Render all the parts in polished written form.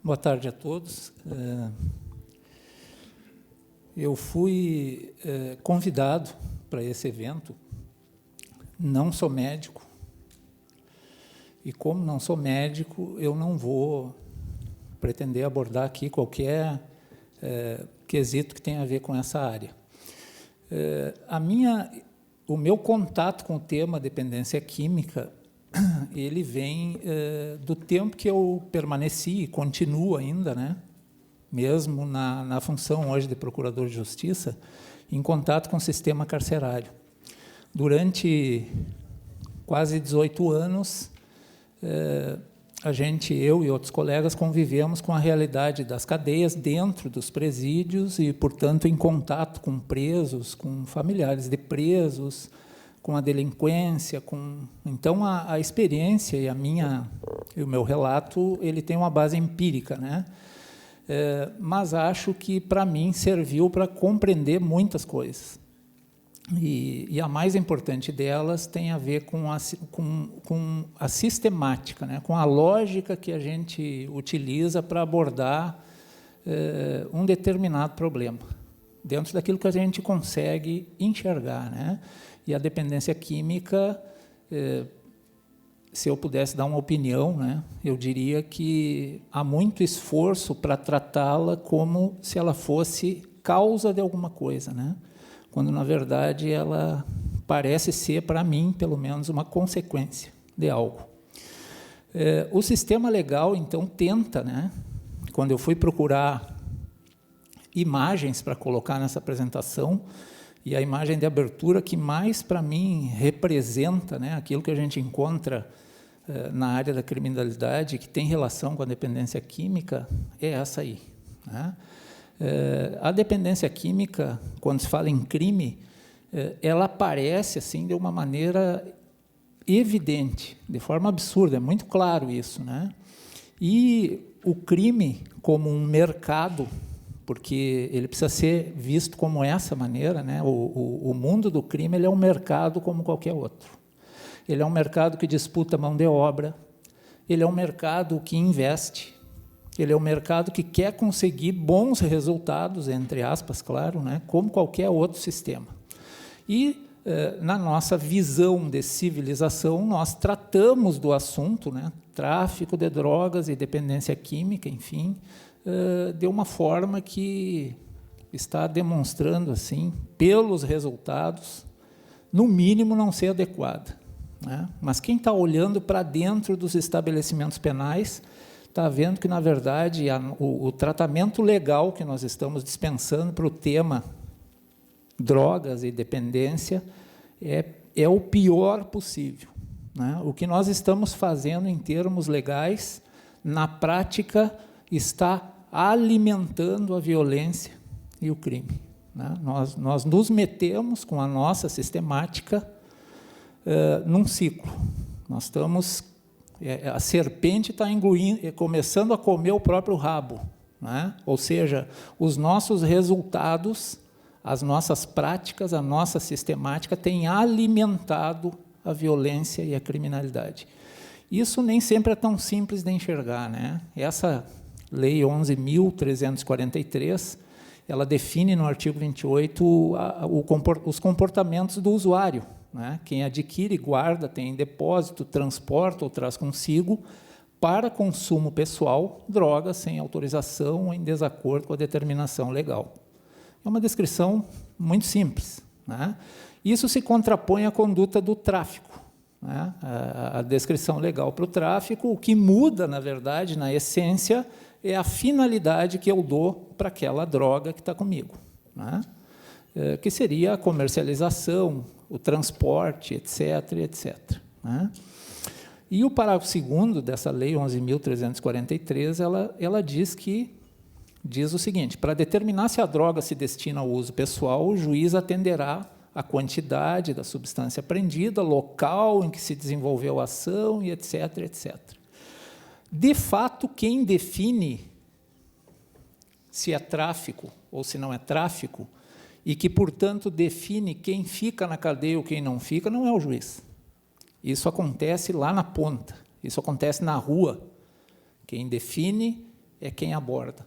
Boa tarde a todos. Eu fui convidado para esse evento, não sou médico, e como não sou médico, eu não vou pretender abordar aqui qualquer quesito que tenha a ver com essa área. O meu contato com o tema dependência química, ele vem do tempo que eu permaneci e continuo ainda, né, mesmo na função hoje de procurador de justiça, em contato com o sistema carcerário. Durante quase 18 anos, eu e outros colegas convivemos com a realidade das cadeias dentro dos presídios e, portanto, em contato com presos, com familiares de presos, com a delinquência, então a experiência e o meu relato ele tem uma base empírica, né? Mas acho que para mim serviu para compreender muitas coisas e a mais importante delas tem a ver com a sistemática, né? Com a lógica que a gente utiliza para abordar um determinado problema dentro daquilo que a gente consegue enxergar, né? E a dependência química, se eu pudesse dar uma opinião, né, eu diria que há muito esforço para tratá-la como se ela fosse causa de alguma coisa, né? Quando, na verdade, ela parece ser, para mim, pelo menos, uma consequência de algo. O sistema legal, então, tenta, né, quando eu fui procurar imagens para colocar nessa apresentação, e a imagem de abertura que mais, para mim, representa, né, aquilo que a gente encontra na área da criminalidade, que tem relação com a dependência química, é essa aí, né? A dependência química, quando se fala em crime, ela aparece assim, de uma maneira evidente, de forma absurda, é muito claro isso, né? E o crime, como um mercado, porque ele precisa ser visto como essa maneira, né? O mundo do crime ele é um mercado como qualquer outro. Ele é um mercado que disputa mão de obra, ele é um mercado que investe, ele é um mercado que quer conseguir bons resultados, entre aspas, claro, né? Como qualquer outro sistema. E, na nossa visão de civilização, nós tratamos do assunto, né? Tráfico de drogas e dependência química, enfim, de uma forma que está demonstrando, assim, pelos resultados, no mínimo não ser adequada, né? Mas quem está olhando para dentro dos estabelecimentos penais está vendo que, na verdade, o tratamento legal que nós estamos dispensando para o tema drogas e dependência é o pior possível, né? O que nós estamos fazendo em termos legais, na prática, está alimentando a violência e o crime, né? Nós nos metemos com a nossa sistemática num ciclo. Nós estamos... a serpente está começando a comer o próprio rabo, né? Ou seja, os nossos resultados, as nossas práticas, a nossa sistemática têm alimentado a violência e a criminalidade. Isso nem sempre é tão simples de enxergar, né? Essa Lei 11.343, ela define no artigo 28 os comportamentos do usuário, né? Quem adquire, guarda, tem em depósito, transporta ou traz consigo para consumo pessoal drogas sem autorização ou em desacordo com a determinação legal. É uma descrição muito simples, né? Isso se contrapõe à conduta do tráfico, né? A descrição legal para o tráfico, o que muda, na verdade, na essência, é a finalidade que eu dou para aquela droga que está comigo, né? Que seria a comercialização, o transporte, etc., etc., né? E o parágrafo 2º dessa Lei 11.343, ela diz o seguinte: para determinar se a droga se destina ao uso pessoal, o juiz atenderá à quantidade da substância apreendida, local em que se desenvolveu a ação, e etc., etc. De fato, quem define se é tráfico ou se não é tráfico, e que, portanto, define quem fica na cadeia ou quem não fica, não é o juiz. Isso acontece lá na ponta, isso acontece na rua. Quem define é quem aborda,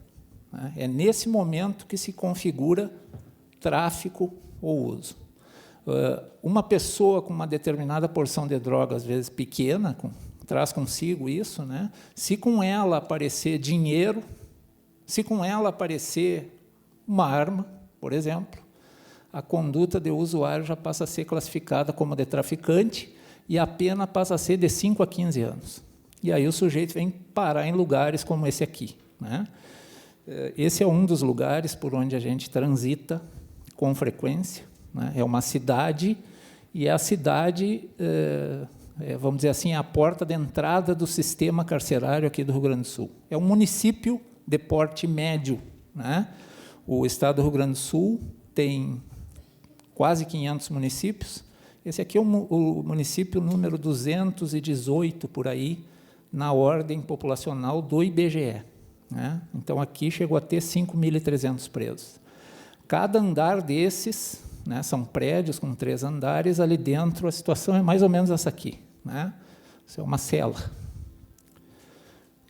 né? É nesse momento que se configura tráfico ou uso. Uma pessoa com uma determinada porção de droga, às vezes pequena, traz consigo isso, né? Se com ela aparecer dinheiro, se com ela aparecer uma arma, por exemplo, a conduta do usuário já passa a ser classificada como de traficante e a pena passa a ser de 5 a 15 anos. E aí o sujeito vem parar em lugares como esse aqui, né? Esse é um dos lugares por onde a gente transita com frequência, né? É uma cidade, e a cidade, vamos dizer assim, é a porta de entrada do sistema carcerário aqui do Rio Grande do Sul. É um município de porte médio, né? O estado do Rio Grande do Sul tem quase 500 municípios. Esse aqui é o município número 218, por aí, na ordem populacional do IBGE, né? Então, aqui chegou a ter 5.300 presos. Cada andar desses, né, são prédios com 3 andares, ali dentro a situação é mais ou menos essa aqui, né? Isso é uma cela.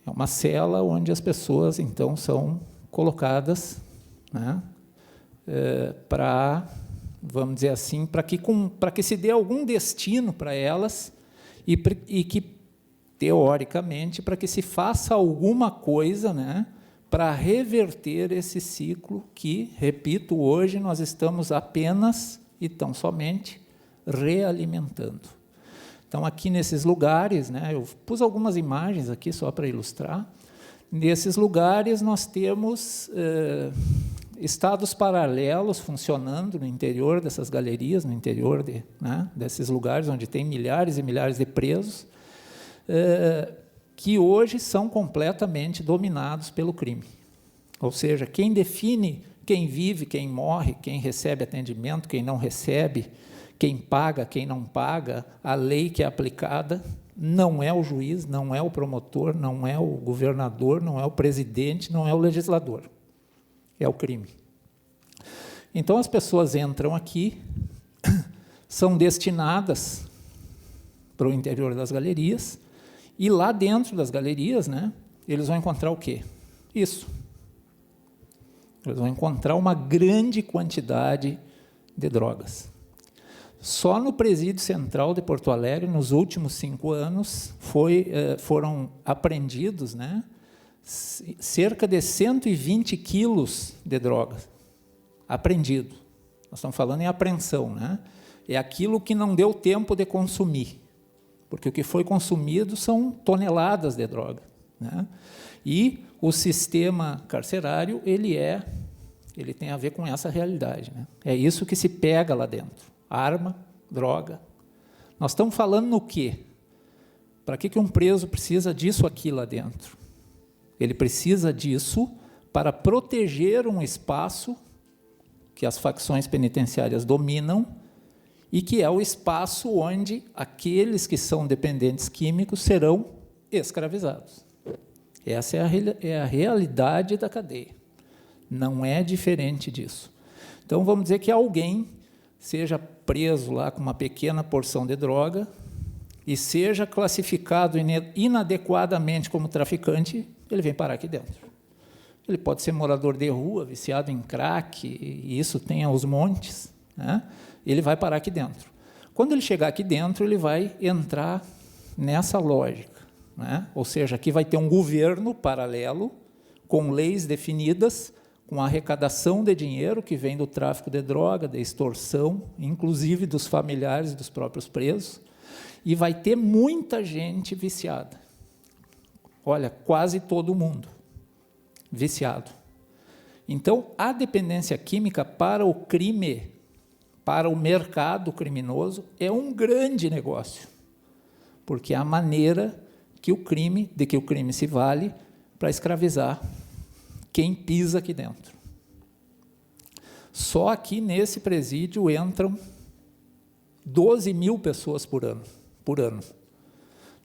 É uma cela onde as pessoas, então, são colocadas, né, para, vamos dizer assim, para que se dê algum destino para elas e que, teoricamente, para que se faça alguma coisa, né, para reverter esse ciclo que, repito, hoje nós estamos apenas e tão somente realimentando. Então, aqui nesses lugares, né, eu pus algumas imagens aqui só para ilustrar. Nesses lugares nós temos estados paralelos funcionando no interior dessas galerias, no interior desses lugares onde tem milhares e milhares de presos, que hoje são completamente dominados pelo crime. Ou seja, quem define quem vive, quem morre, quem recebe atendimento, quem não recebe, quem paga, quem não paga, a lei que é aplicada, não é o juiz, não é o promotor, não é o governador, não é o presidente, não é o legislador. É o crime. Então, as pessoas entram aqui, são destinadas para o interior das galerias, e lá dentro das galerias, né, eles vão encontrar o quê? Isso. Eles vão encontrar uma grande quantidade de drogas. Só no Presídio Central de Porto Alegre, nos últimos 5 anos, foram apreendidos, né, cerca de 120 quilos de drogas. Apreendido. Nós estamos falando em apreensão, né? É aquilo que não deu tempo de consumir. Porque o que foi consumido são toneladas de droga, né? E o sistema carcerário, ele tem a ver com essa realidade, né? É isso que se pega lá dentro. Arma, droga. Nós estamos falando no quê? Para que um preso precisa disso aqui lá dentro? Ele precisa disso para proteger um espaço que as facções penitenciárias dominam, e que é o espaço onde aqueles que são dependentes químicos serão escravizados. Essa é a realidade da cadeia. Não é diferente disso. Então, vamos dizer que alguém seja preso lá com uma pequena porção de droga e seja classificado inadequadamente como traficante, ele vem parar aqui dentro. Ele pode ser morador de rua, viciado em crack, e isso tem aos montes, né? Ele vai parar aqui dentro. Quando ele chegar aqui dentro, ele vai entrar nessa lógica, né? Ou seja, aqui vai ter um governo paralelo, com leis definidas, com arrecadação de dinheiro que vem do tráfico de droga, da extorsão, inclusive dos familiares dos próprios presos, e vai ter muita gente viciada. Olha, quase todo mundo viciado. Então, a dependência química para o crime, para o mercado criminoso, é um grande negócio, porque é a maneira de que o crime se vale para escravizar quem pisa aqui dentro. Só aqui nesse presídio entram 12 mil pessoas por ano.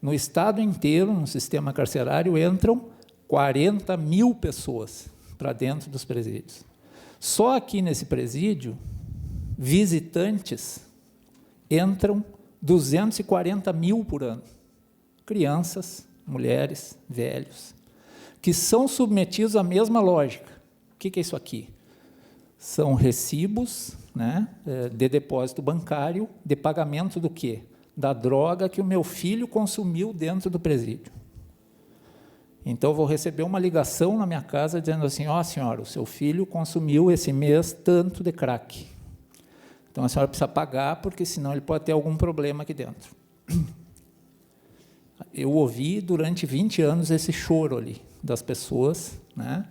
No estado inteiro, no sistema carcerário, entram 40 mil pessoas para dentro dos presídios. Só aqui nesse presídio, visitantes, entram 240 mil por ano. Crianças, mulheres, velhos. que são submetidos à mesma lógica. O que é isso aqui? São recibos, né, de depósito bancário, de pagamento do quê? Da droga que o meu filho consumiu dentro do presídio. Então, eu vou receber uma ligação na minha casa dizendo assim, ó, senhora, o seu filho consumiu esse mês tanto de crack. Então, a senhora precisa pagar, porque senão ele pode ter algum problema aqui dentro. Eu ouvi durante 20 anos esse choro ali das pessoas, né?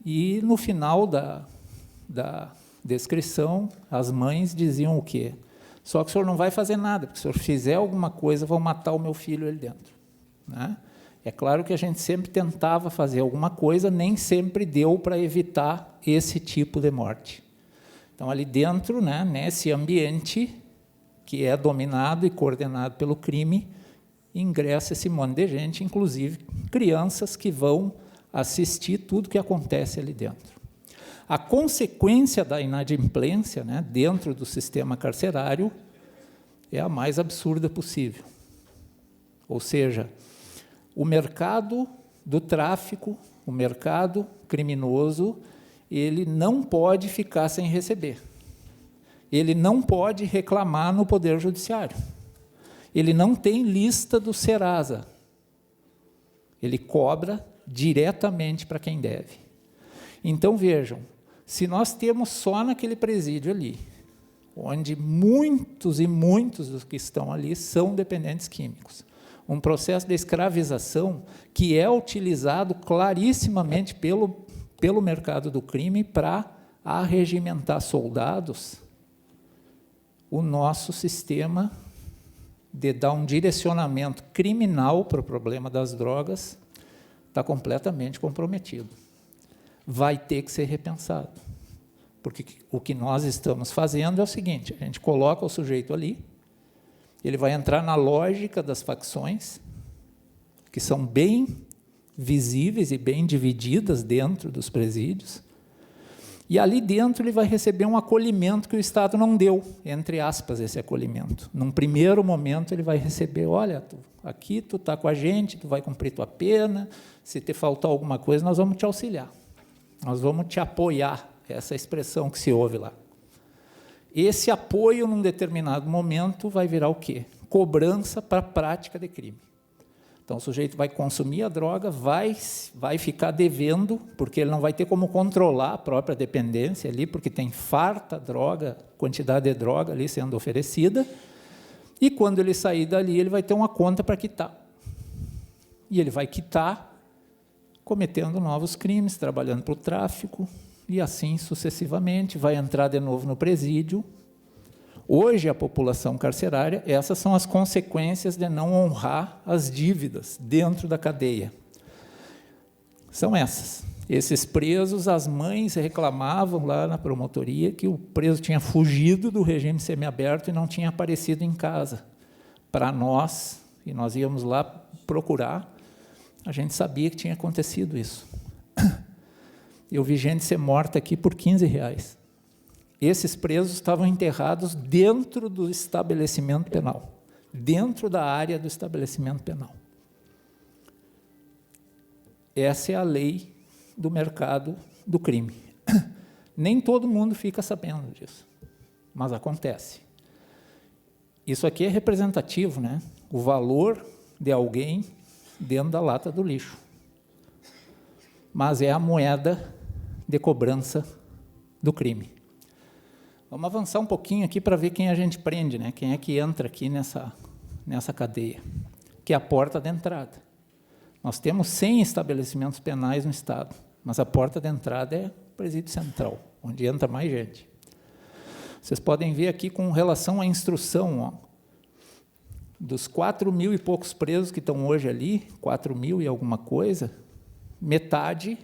E no final da descrição, as mães diziam o quê? Só que o senhor não vai fazer nada, porque se o senhor fizer alguma coisa, vão matar o meu filho ali dentro, né? É claro que a gente sempre tentava fazer alguma coisa, nem sempre deu para evitar esse tipo de morte. Então, ali dentro, né, nesse ambiente que é dominado e coordenado pelo crime, ingressa esse monte de gente, inclusive crianças que vão assistir tudo que acontece ali dentro. A consequência da inadimplência, né, dentro do sistema carcerário é a mais absurda possível. Ou seja, o mercado do tráfico, o mercado criminoso, ele não pode ficar sem receber. Ele não pode reclamar no Poder Judiciário. Ele não tem lista do Serasa. Ele cobra diretamente para quem deve. Então, vejam, se nós temos só naquele presídio ali, onde muitos e muitos dos que estão ali são dependentes químicos, um processo de escravização que é utilizado clarissimamente pelo mercado do crime para arregimentar soldados, o nosso sistema de dar um direcionamento criminal para o problema das drogas está completamente comprometido. Vai ter que ser repensado, porque o que nós estamos fazendo é o seguinte, a gente coloca o sujeito ali, ele vai entrar na lógica das facções, que são bem visíveis e bem divididas dentro dos presídios, e ali dentro ele vai receber um acolhimento que o Estado não deu, entre aspas, esse acolhimento. Num primeiro momento ele vai receber, olha, aqui tu está com a gente, tu vai cumprir tua pena, se te faltar alguma coisa, nós vamos te auxiliar, nós vamos te apoiar, essa expressão que se ouve lá. Esse apoio, num determinado momento, vai virar o quê? Cobrança para a prática de crime. Então, o sujeito vai consumir a droga, vai ficar devendo, porque ele não vai ter como controlar a própria dependência ali, porque tem farta droga, quantidade de droga ali sendo oferecida, e quando ele sair dali, ele vai ter uma conta para quitar. E ele vai quitar cometendo novos crimes, trabalhando para o tráfico, e assim sucessivamente, vai entrar de novo no presídio. Hoje, a população carcerária, essas são as consequências de não honrar as dívidas dentro da cadeia. São essas. Esses presos, as mães reclamavam lá na promotoria que o preso tinha fugido do regime semiaberto e não tinha aparecido em casa. Para nós, e nós íamos lá procurar, a gente sabia que tinha acontecido isso. Eu vi gente ser morta aqui por R$15. Esses presos estavam enterrados dentro do estabelecimento penal, dentro da área do estabelecimento penal. Essa é a lei do mercado do crime. Nem todo mundo fica sabendo disso, mas acontece. Isso aqui é representativo, né? O valor de alguém dentro da lata do lixo. Mas é a moeda de cobrança do crime. Vamos avançar um pouquinho aqui para ver quem a gente prende, né? Quem é que entra aqui nessa cadeia, que é a porta de entrada. Nós temos 100 estabelecimentos penais no Estado, mas a porta de entrada é o presídio central, onde entra mais gente. Vocês podem ver aqui com relação à instrução, ó, dos 4.000 e poucos presos que estão hoje ali, 4.000 e alguma coisa, metade,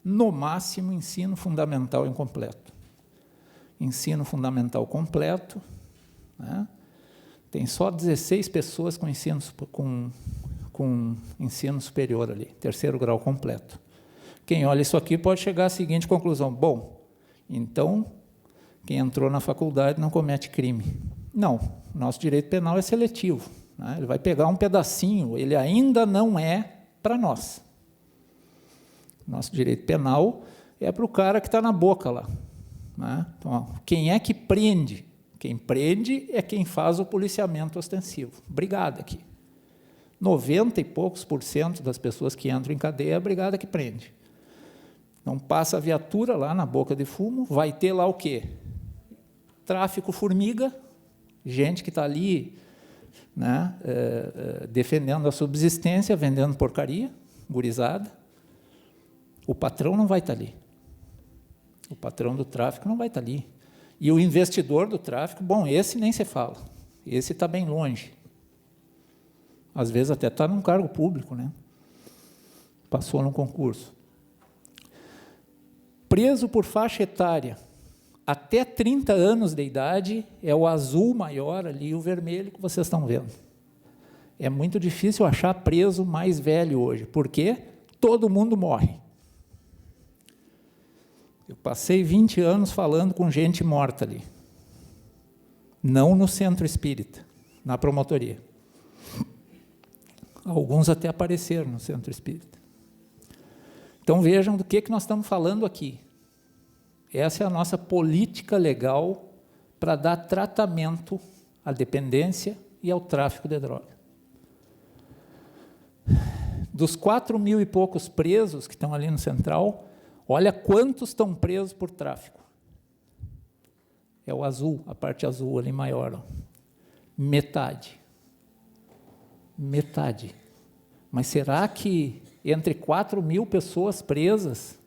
no máximo, ensino fundamental incompleto. Ensino fundamental completo, né? Tem só 16 pessoas com ensino superior ali, terceiro grau completo. Quem olha isso aqui pode chegar à seguinte conclusão, bom, então, quem entrou na faculdade não comete crime. Não, nosso direito penal é seletivo, né? Ele vai pegar um pedacinho, ele ainda não é para nós. Nosso direito penal é para o cara que está na boca lá, né? Então, ó, quem é que prende? Quem prende é quem faz o policiamento ostensivo. Brigada aqui. 90 e poucos % das pessoas que entram em cadeia é a brigada que prende. Então, passa a viatura lá na boca de fumo, vai ter lá o quê? Tráfico formiga, gente que está ali, né, defendendo a subsistência, vendendo porcaria, gurizada. O patrão não vai estar ali. O patrão do tráfico não vai estar ali. E o investidor do tráfico, bom, esse nem se fala. Esse está bem longe. Às vezes até está num cargo público, né? Passou num concurso. Preso por faixa etária, até 30 anos de idade, é o azul maior ali e o vermelho que vocês estão vendo. É muito difícil achar preso mais velho hoje, porque todo mundo morre. Eu passei 20 anos falando com gente morta ali. Não no centro espírita, na promotoria. Alguns até apareceram no centro espírita. Então vejam do que nós estamos falando aqui. Essa é a nossa política legal para dar tratamento à dependência e ao tráfico de droga. Dos 4.000 e poucos presos que estão ali no Central, olha quantos estão presos por tráfico. É o azul, a parte azul ali maior. Ó. Metade. Metade. Mas será que entre 4.000 pessoas presas,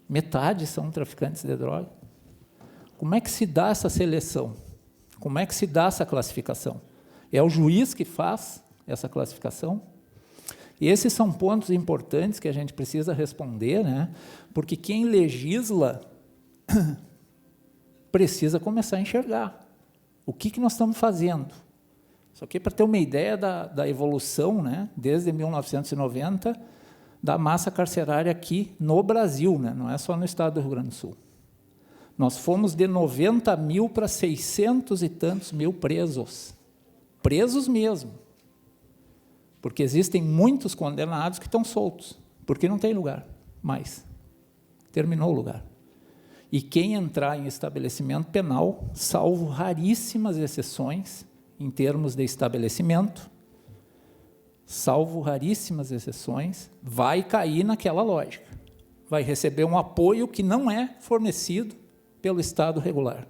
metade são traficantes de droga? Como é que se dá essa seleção? Como é que se dá essa classificação? É o juiz que faz essa classificação? E esses são pontos importantes que a gente precisa responder, né? Porque quem legisla precisa começar a enxergar o que nós estamos fazendo. Isso aqui é para ter uma ideia da evolução, né? Desde 1990, da massa carcerária aqui no Brasil, né? Não é só no estado do Rio Grande do Sul. Nós fomos de 90.000 para 600 e tantos mil presos. Presos mesmo. Porque existem muitos condenados que estão soltos, porque não tem lugar mais. Terminou o lugar. E quem entrar em estabelecimento penal, salvo raríssimas exceções, em termos de estabelecimento, salvo raríssimas exceções, vai cair naquela lógica. Vai receber um apoio que não é fornecido pelo Estado regular,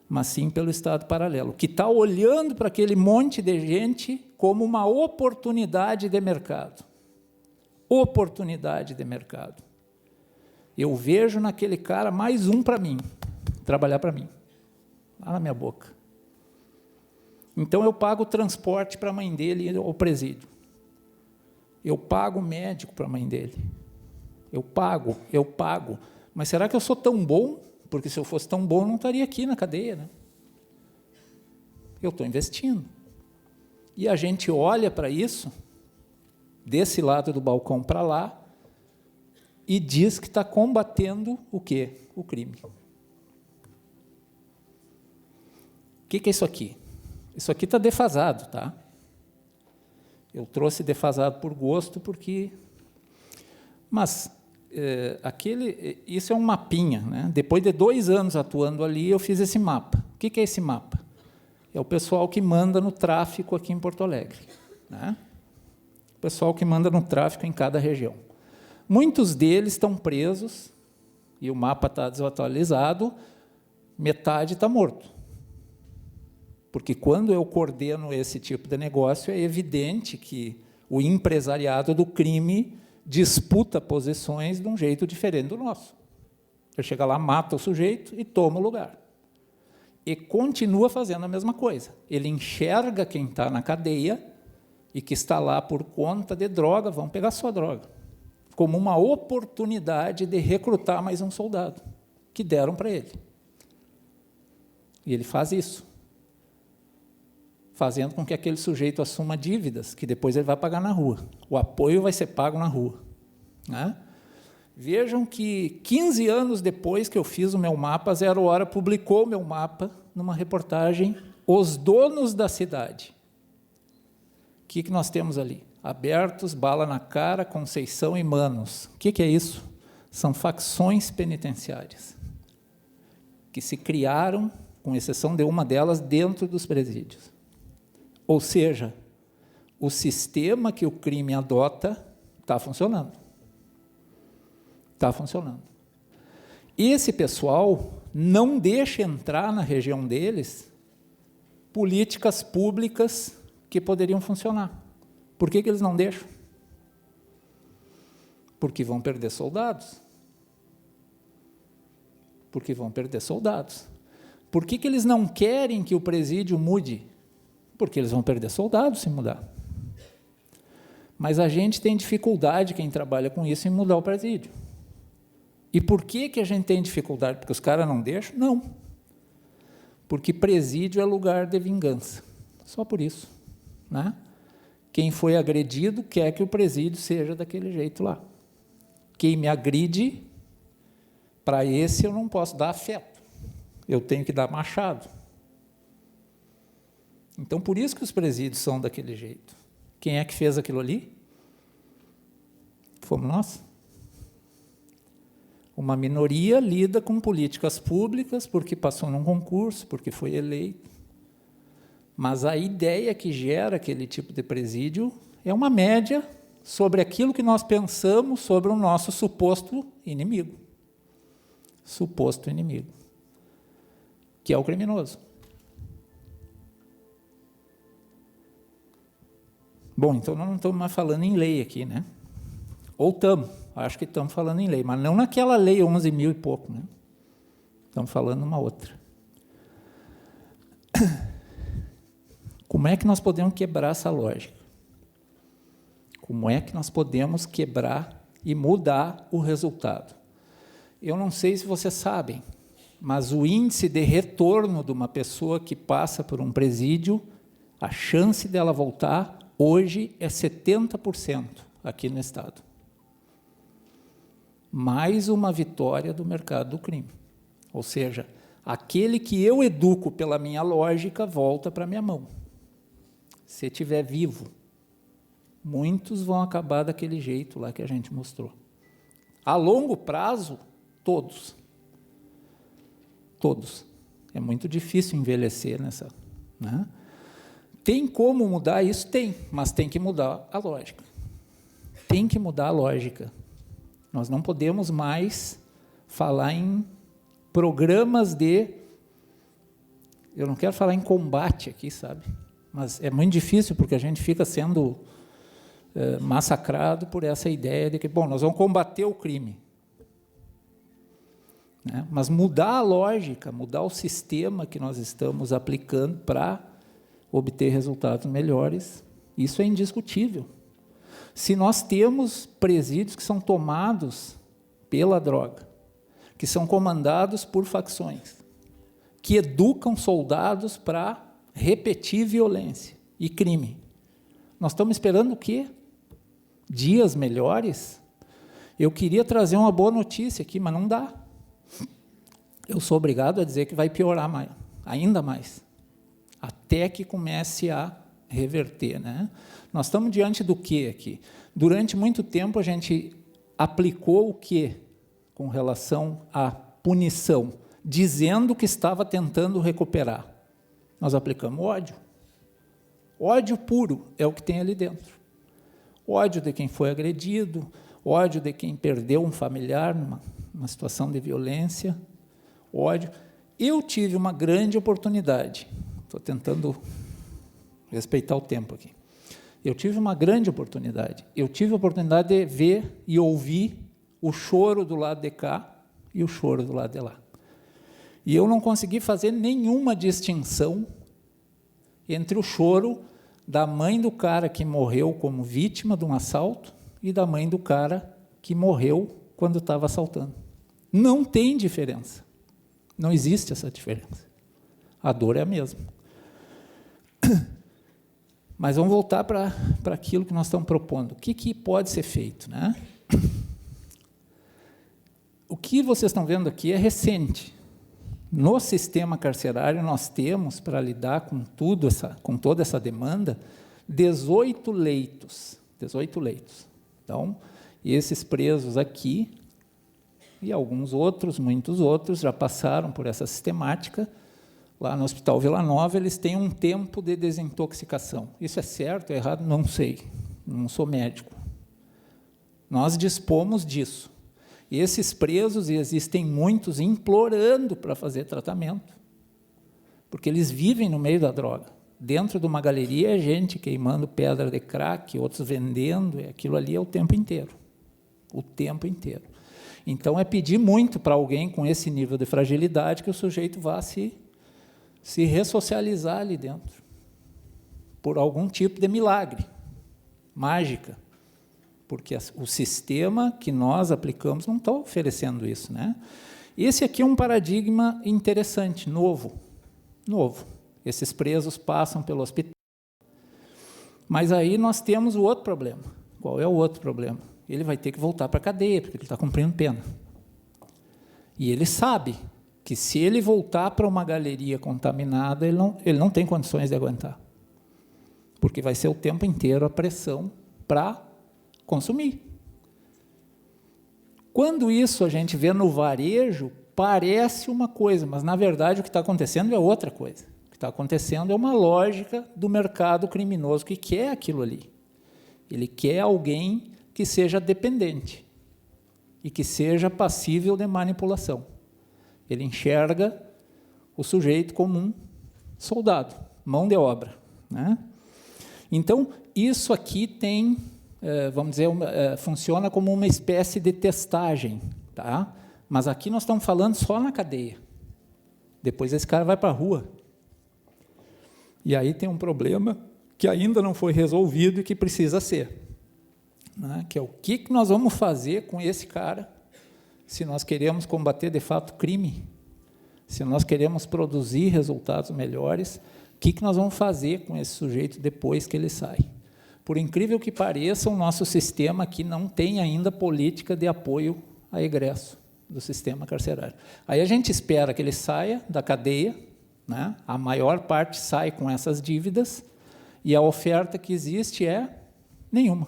mas sim pelo Estado paralelo, que está olhando para aquele monte de gente como uma oportunidade de mercado. Oportunidade de mercado. Eu vejo naquele cara mais um para mim, trabalhar para mim, lá na minha boca. Então, eu pago o transporte para a mãe dele ao presídio. Eu pago o médico para a mãe dele. Eu pago. Mas será que eu sou tão bom? Porque se eu fosse tão bom, eu não estaria aqui na cadeia, né? Eu estou investindo. E a gente olha para isso, desse lado do balcão para lá, e diz que está combatendo o quê? O crime. O que é isso aqui? Isso aqui está defasado, tá? Eu trouxe defasado por gosto, porque... Mas, isso é um mapinha, né? Depois de 2 anos atuando ali, eu fiz esse mapa. O que é esse mapa? É o pessoal que manda no tráfico aqui em Porto Alegre, né? O pessoal que manda no tráfico em cada região. Muitos deles estão presos, e o mapa está desatualizado, metade está morto. Porque quando eu coordeno esse tipo de negócio, é evidente que o empresariado do crime disputa posições de um jeito diferente do nosso. Ele chega lá, mata o sujeito e toma o lugar. E continua fazendo a mesma coisa. Ele enxerga quem está na cadeia e que está lá por conta de droga, vão pegar sua droga, como uma oportunidade de recrutar mais um soldado, que deram para ele. E ele faz isso, fazendo com que aquele sujeito assuma dívidas, que depois ele vai pagar na rua. O apoio vai ser pago na rua, né? Vejam que 15 anos depois que eu fiz o meu mapa, Zero Hora publicou o meu mapa numa reportagem Os Donos da Cidade. O que nós temos ali? Abertos, Bala na Cara, Conceição e Manos. O que é isso? São facções penitenciárias que se criaram, com exceção de uma delas, dentro dos presídios. Ou seja, o sistema que o crime adota está funcionando. Está funcionando. Esse pessoal não deixa entrar na região deles políticas públicas que poderiam funcionar. Por que eles não deixam? Porque vão perder soldados. Porque vão perder soldados. Por que eles não querem que o presídio mude? Porque eles vão perder soldados se mudar. Mas a gente tem dificuldade, quem trabalha com isso, em mudar o presídio. E por que a gente tem dificuldade? Porque os caras não deixam? Não. Porque presídio é lugar de vingança. Só por isso. Né? Quem foi agredido quer que o presídio seja daquele jeito lá. Quem me agride, para esse eu não posso dar afeto. Eu tenho que dar machado. Então, por isso que os presídios são daquele jeito. Quem é que fez aquilo ali? Fomos nós. Uma minoria lida com políticas públicas porque passou num concurso, porque foi eleito. Mas a ideia que gera aquele tipo de presídio é uma média sobre aquilo que nós pensamos sobre o nosso suposto inimigo. Suposto inimigo, que é o criminoso. Bom, então nós não estamos mais falando em lei aqui, né? Ou estamos, acho que estamos falando em lei, mas não naquela lei 11.000 e pouco, né? Estamos falando uma outra. Como é que nós podemos quebrar essa lógica? Como é que nós podemos quebrar e mudar o resultado? Eu não sei se vocês sabem, mas o índice de retorno de uma pessoa que passa por um presídio, a chance dela voltar hoje é 70% aqui no estado. Mais uma vitória do mercado do crime. Ou seja, aquele que eu educo pela minha lógica volta para a minha mão. Se estiver vivo, muitos vão acabar daquele jeito lá que a gente mostrou. A longo prazo, todos. Todos. É muito difícil envelhecer nessa, né? Tem como mudar isso? Tem, mas tem que mudar a lógica. Tem que mudar a lógica. Nós não podemos mais falar em programas de... Eu não quero falar em combate aqui, sabe? Mas é muito difícil, porque a gente fica sendo massacrado por essa ideia de que, bom, nós vamos combater o crime. Né? Mas mudar a lógica, mudar o sistema que nós estamos aplicando para obter resultados melhores, isso é indiscutível. Se nós temos presídios que são tomados pela droga, que são comandados por facções, que educam soldados para repetir violência e crime, nós estamos esperando o quê? Dias melhores? Eu queria trazer uma boa notícia aqui, mas não dá. Eu sou obrigado a dizer que vai piorar mais, ainda mais, até que comece a reverter, né? Nós estamos diante do quê aqui? Durante muito tempo a gente aplicou o quê com relação à punição, dizendo que estava tentando recuperar. Nós aplicamos ódio. Ódio puro é o que tem ali dentro. Ódio de quem foi agredido, ódio de quem perdeu um familiar numa situação de violência, ódio. Eu tive uma grande oportunidade, estou tentando respeitar o tempo aqui. Eu tive uma grande oportunidade. Eu tive a oportunidade de ver e ouvir o choro do lado de cá e o choro do lado de lá. E eu não consegui fazer nenhuma distinção entre o choro da mãe do cara que morreu como vítima de um assalto e da mãe do cara que morreu quando estava assaltando. Não tem diferença. Não existe essa diferença. A dor é a mesma. Mas vamos voltar para aquilo que nós estamos propondo. O que pode ser feito, né? O que vocês estão vendo aqui é recente. No sistema carcerário, nós temos, para lidar com toda essa demanda, 18 leitos 18 leitos. Então, esses presos aqui, e alguns outros, muitos outros, já passaram por essa sistemática. Lá no Hospital Vila Nova, eles têm um tempo de desintoxicação. Isso é certo ou errado? Não sei, não sou médico. Nós dispomos disso. E esses presos, e existem muitos, implorando para fazer tratamento, porque eles vivem no meio da droga. Dentro de uma galeria é gente queimando pedra de crack, outros vendendo, e aquilo ali é o tempo inteiro. O tempo inteiro. Então, é pedir muito para alguém com esse nível de fragilidade que o sujeito vá se ressocializar ali dentro, por algum tipo de milagre, mágica, porque o sistema que nós aplicamos não está oferecendo isso, né? Esse aqui é um paradigma interessante, novo. Esses presos passam pelo hospital. Mas aí nós temos o outro problema. Qual é o outro problema? Ele vai ter que voltar para a cadeia, porque ele está cumprindo pena. E ele sabe que se ele voltar para uma galeria contaminada, ele não tem condições de aguentar. Porque vai ser o tempo inteiro a pressão para consumir. Quando isso a gente vê no varejo, parece uma coisa, mas, na verdade, o que está acontecendo é outra coisa. O que está acontecendo é uma lógica do mercado criminoso que quer aquilo ali. Ele quer alguém que seja dependente e que seja passível de manipulação. Ele enxerga o sujeito como um soldado, mão de obra, né? Então, isso aqui tem, vamos dizer, funciona como uma espécie de testagem, tá? Mas aqui nós estamos falando só na cadeia. Depois esse cara vai para a rua. E aí tem um problema que ainda não foi resolvido e que precisa ser, né? Que é o que nós vamos fazer com esse cara se nós queremos combater, de fato, crime, se nós queremos produzir resultados melhores, o que nós vamos fazer com esse sujeito depois que ele sai? Por incrível que pareça, o nosso sistema aqui não tem ainda política de apoio a egresso do sistema carcerário. Aí a gente espera que ele saia da cadeia, né? A maior parte sai com essas dívidas, e a oferta que existe é nenhuma.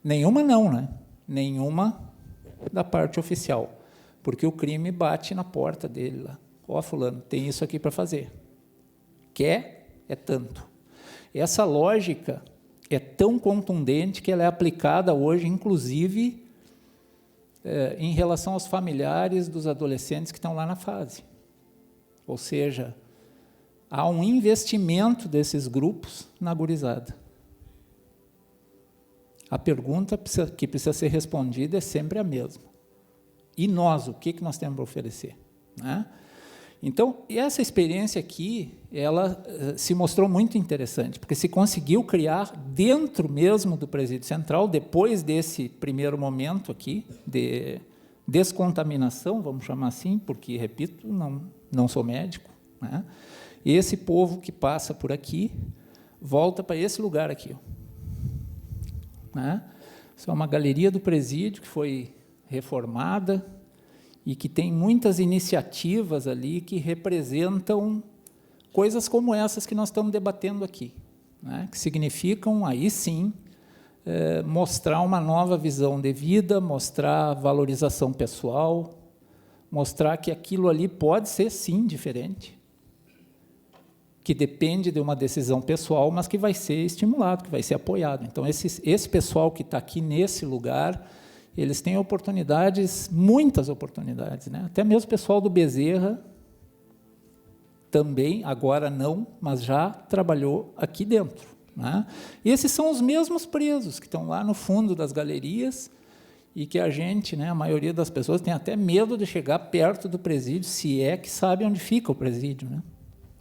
Nenhuma não, né? Nenhuma da parte oficial, porque o crime bate na porta dele lá. Ó, fulano, tem isso aqui para fazer. Quer? É tanto. Essa lógica é tão contundente que ela é aplicada hoje, inclusive, em relação aos familiares dos adolescentes que estão lá na fase. Ou seja, há um investimento desses grupos na gurizada. A pergunta que precisa ser respondida é sempre a mesma. E nós, o que nós temos para oferecer, né? Então, essa experiência aqui, ela se mostrou muito interessante, porque se conseguiu criar dentro mesmo do Presídio Central, depois desse primeiro momento aqui, de descontaminação, vamos chamar assim, porque, repito, não sou médico, né? Esse povo que passa por aqui, volta para esse lugar aqui, ó, né? Isso é uma galeria do presídio que foi reformada, e que tem muitas iniciativas ali que representam coisas como essas que nós estamos debatendo aqui, né? Que significam, aí sim, mostrar uma nova visão de vida, mostrar valorização pessoal, mostrar que aquilo ali pode ser, sim, diferente, que depende de uma decisão pessoal, mas que vai ser estimulado, que vai ser apoiado. Então, esse pessoal que está aqui nesse lugar, eles têm oportunidades, muitas oportunidades, né? Até mesmo o pessoal do Bezerra também, agora não, mas já trabalhou aqui dentro, né? E esses são os mesmos presos que estão lá no fundo das galerias e que a gente, né, a maioria das pessoas tem até medo de chegar perto do presídio, se é que sabe onde fica o presídio, né?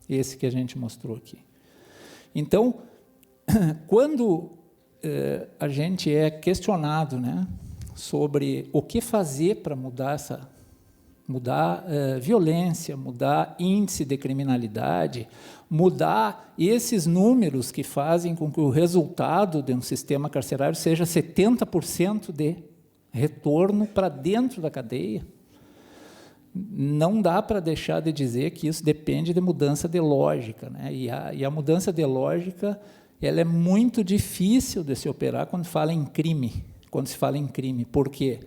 Esse que a gente mostrou aqui. Então, quando a gente é questionado, né, sobre o que fazer para mudar violência, mudar índice de criminalidade, mudar esses números que fazem com que o resultado de um sistema carcerário seja 70% de retorno para dentro da cadeia, não dá para deixar de dizer que isso depende de mudança de lógica, né? E a mudança de lógica ela é muito difícil de se operar quando fala em crime, quando se fala em crime. Por quê?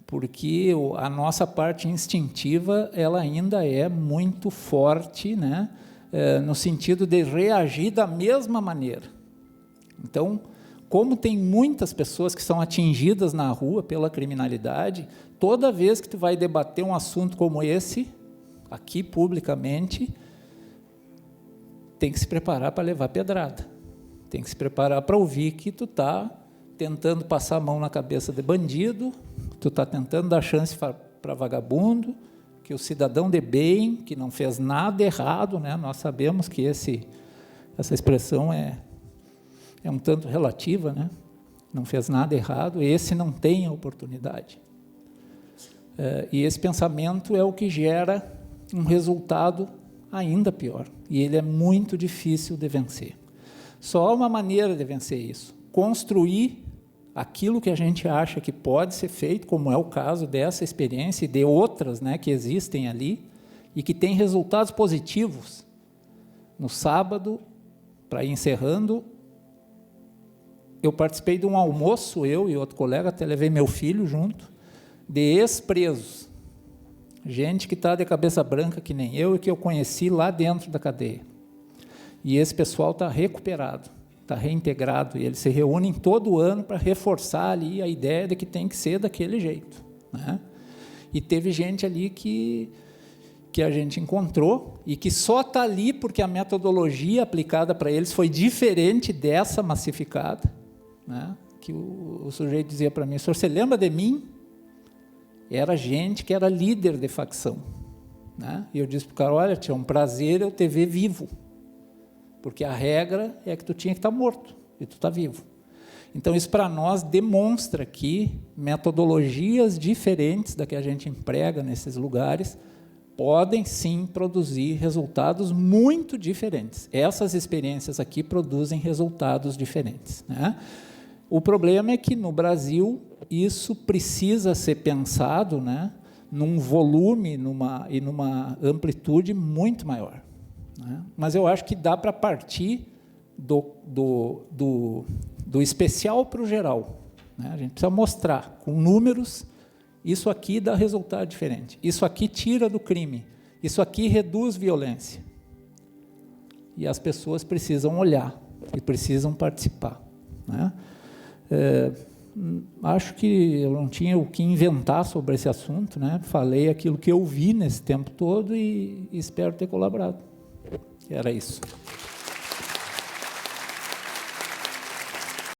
Porque a nossa parte instintiva ela ainda é muito forte, né? No sentido de reagir da mesma maneira. Então, como tem muitas pessoas que são atingidas na rua pela criminalidade, toda vez que tu vai debater um assunto como esse, aqui publicamente, tem que se preparar para levar pedrada. Tem que se preparar para ouvir que tu está tentando passar a mão na cabeça de bandido, tu está tentando dar chance para vagabundo, que o cidadão de bem, que não fez nada errado, né? Nós sabemos que essa expressão é um tanto relativa, né? Não fez nada errado, esse não tem a oportunidade. E esse pensamento é o que gera um resultado ainda pior, e ele é muito difícil de vencer. Só há uma maneira de vencer isso: construir aquilo que a gente acha que pode ser feito, como é o caso dessa experiência e de outras, né, que existem ali, e que têm resultados positivos. No sábado, para ir encerrando, eu participei de um almoço, eu e outro colega, até levei meu filho junto, de ex-presos, gente que está de cabeça branca que nem eu e que eu conheci lá dentro da cadeia. E esse pessoal está recuperado, está reintegrado, e eles se reúnem todo ano para reforçar ali a ideia de que tem que ser daquele jeito, né? E teve gente ali que a gente encontrou e que só está ali porque a metodologia aplicada para eles foi diferente dessa massificada, né? Que o sujeito dizia para mim: "O senhor se lembra de mim?" Era gente que era líder de facção, né? E eu disse para o cara: "Olha, tia, é um prazer eu te ver vivo, porque a regra é que tu tinha que estar morto, e tu está vivo." Então, isso para nós demonstra que metodologias diferentes da que a gente emprega nesses lugares podem, sim, produzir resultados muito diferentes. Essas experiências aqui produzem resultados diferentes, né? O problema é que, no Brasil, isso precisa ser pensado, né, num volume e numa amplitude muito maior, né? Mas eu acho que dá para partir do especial para o geral, né? A gente precisa mostrar com números: isso aqui dá resultado diferente, isso aqui tira do crime, isso aqui reduz violência. E as pessoas precisam olhar e precisam participar, né? Acho que eu não tinha o que inventar sobre esse assunto, né? Falei aquilo que eu vi nesse tempo todo e espero ter colaborado. Era isso.